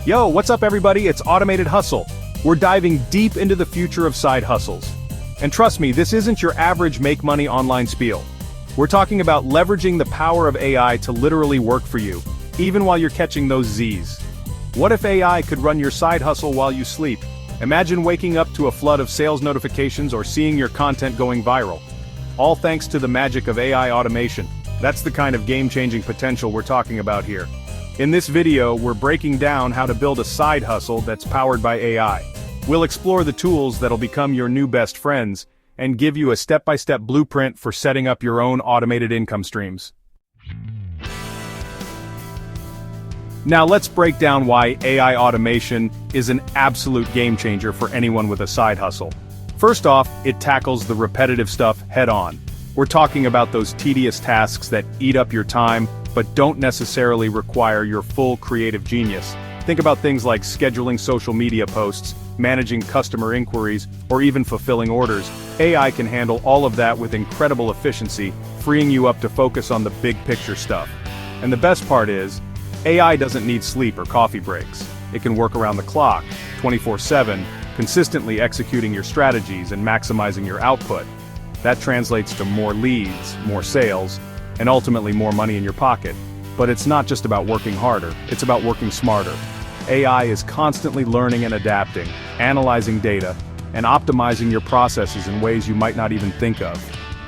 Yo, what's up everybody? It's Automated Hustle. We're diving deep into the future of side hustles. And trust me, this isn't your average make money online spiel. We're talking about leveraging the power of AI to literally work for you, even while you're catching those Z's. What if AI could run your side hustle while you sleep? Imagine waking up to a flood of sales notifications or seeing your content going viral. All thanks to the magic of AI automation. That's the kind of game-changing potential we're talking about here. In this video, we're breaking down how to build a side hustle that's powered by AI. We'll explore the tools that'll become your new best friends, and give you a step-by-step blueprint for setting up your own automated income streams. Now let's break down why AI automation is an absolute game-changer for anyone with a side hustle. First off, it tackles the repetitive stuff head-on. We're talking about those tedious tasks that eat up your time, but don't necessarily require your full creative genius. Think about things like scheduling social media posts, managing customer inquiries, or even fulfilling orders. AI can handle all of that with incredible efficiency, freeing you up to focus on the big picture stuff. And the best part is, AI doesn't need sleep or coffee breaks. It can work around the clock, 24/7, consistently executing your strategies and maximizing your output. That translates to more leads, more sales, and ultimately more money in your pocket. But it's not just about working harder, it's about working smarter. AI is constantly learning and adapting, analyzing data, and optimizing your processes in ways you might not even think of.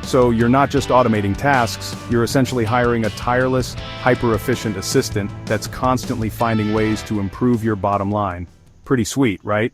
So you're not just automating tasks, you're essentially hiring a tireless, hyper-efficient assistant that's constantly finding ways to improve your bottom line. Pretty sweet, right?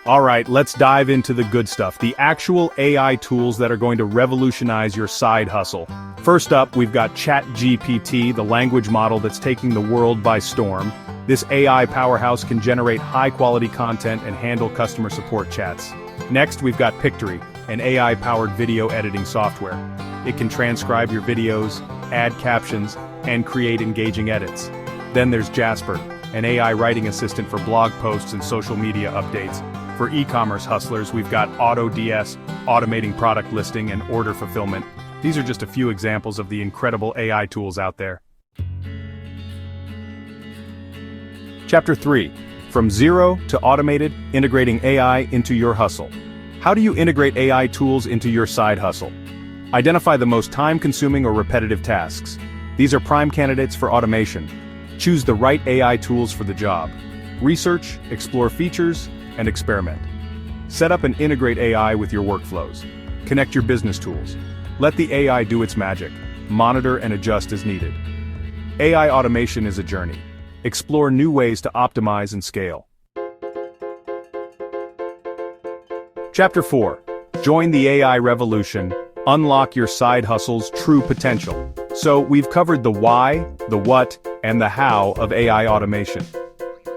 Alright, let's dive into the good stuff, the actual AI tools that are going to revolutionize your side hustle. First up, we've got ChatGPT, the language model that's taking the world by storm. This AI powerhouse can generate high-quality content and handle customer support chats. Next, we've got Pictory, an AI-powered video editing software. It can transcribe your videos, add captions, and create engaging edits. Then there's Jasper, an AI writing assistant for blog posts and social media updates. For e-commerce hustlers, we've got AutoDS, automating product listing and order fulfillment. These are just a few examples of the incredible AI tools out there. Chapter 3. From zero to automated, integrating AI into your hustle. How do you integrate AI tools into your side hustle? Identify the most time-consuming or repetitive tasks. These are prime candidates for automation. Choose the right AI tools for the job. Research, explore features, and experiment. Set up and integrate AI with your workflows. Connect your business tools. Let the AI do its magic. Monitor and adjust as needed. AI automation is a journey. Explore new ways to optimize and scale. Chapter 4. Join the AI revolution. Unlock your side hustle's true potential. So, we've covered the why, the what, and the how of AI automation.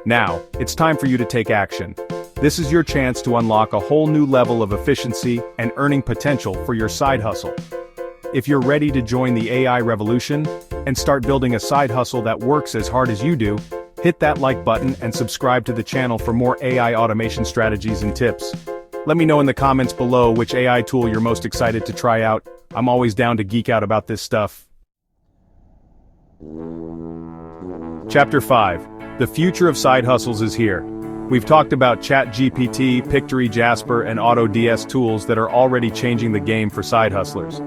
Now, it's time for you to take action. This is your chance to unlock a whole new level of efficiency and earning potential for your side hustle. If you're ready to join the AI revolution and start building a side hustle that works as hard as you do, hit that like button and subscribe to the channel for more AI automation strategies and tips. Let me know in the comments below which AI tool you're most excited to try out. I'm always down to geek out about this stuff. Chapter 5. The future of side hustles is here. We've talked about ChatGPT, Pictory, Jasper, and AutoDS tools that are already changing the game for side hustlers.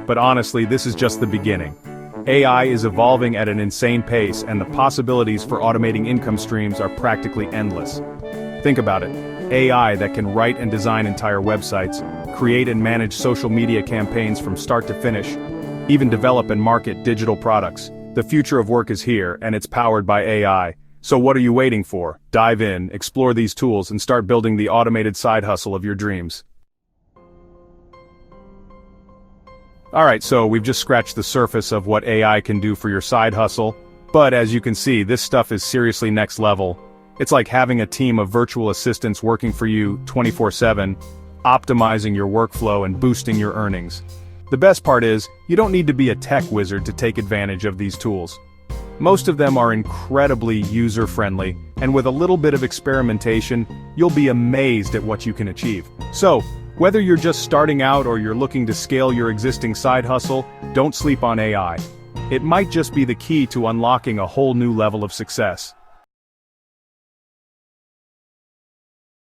But honestly, this is just the beginning. AI is evolving at an insane pace, and the possibilities for automating income streams are practically endless. Think about it. AI that can write and design entire websites, create and manage social media campaigns from start to finish, even develop and market digital products. The future of work is here, and it's powered by AI. So what are you waiting for? Dive in, explore these tools, and start building the automated side hustle of your dreams. Alright, so we've just scratched the surface of what AI can do for your side hustle, but as you can see, this stuff is seriously next level. It's like having a team of virtual assistants working for you 24/7, optimizing your workflow and boosting your earnings. The best part is, you don't need to be a tech wizard to take advantage of these tools. Most of them are incredibly user-friendly, and with a little bit of experimentation, you'll be amazed at what you can achieve. So, whether you're just starting out or you're looking to scale your existing side hustle, don't sleep on AI. it might just be the key to unlocking a whole new level of success.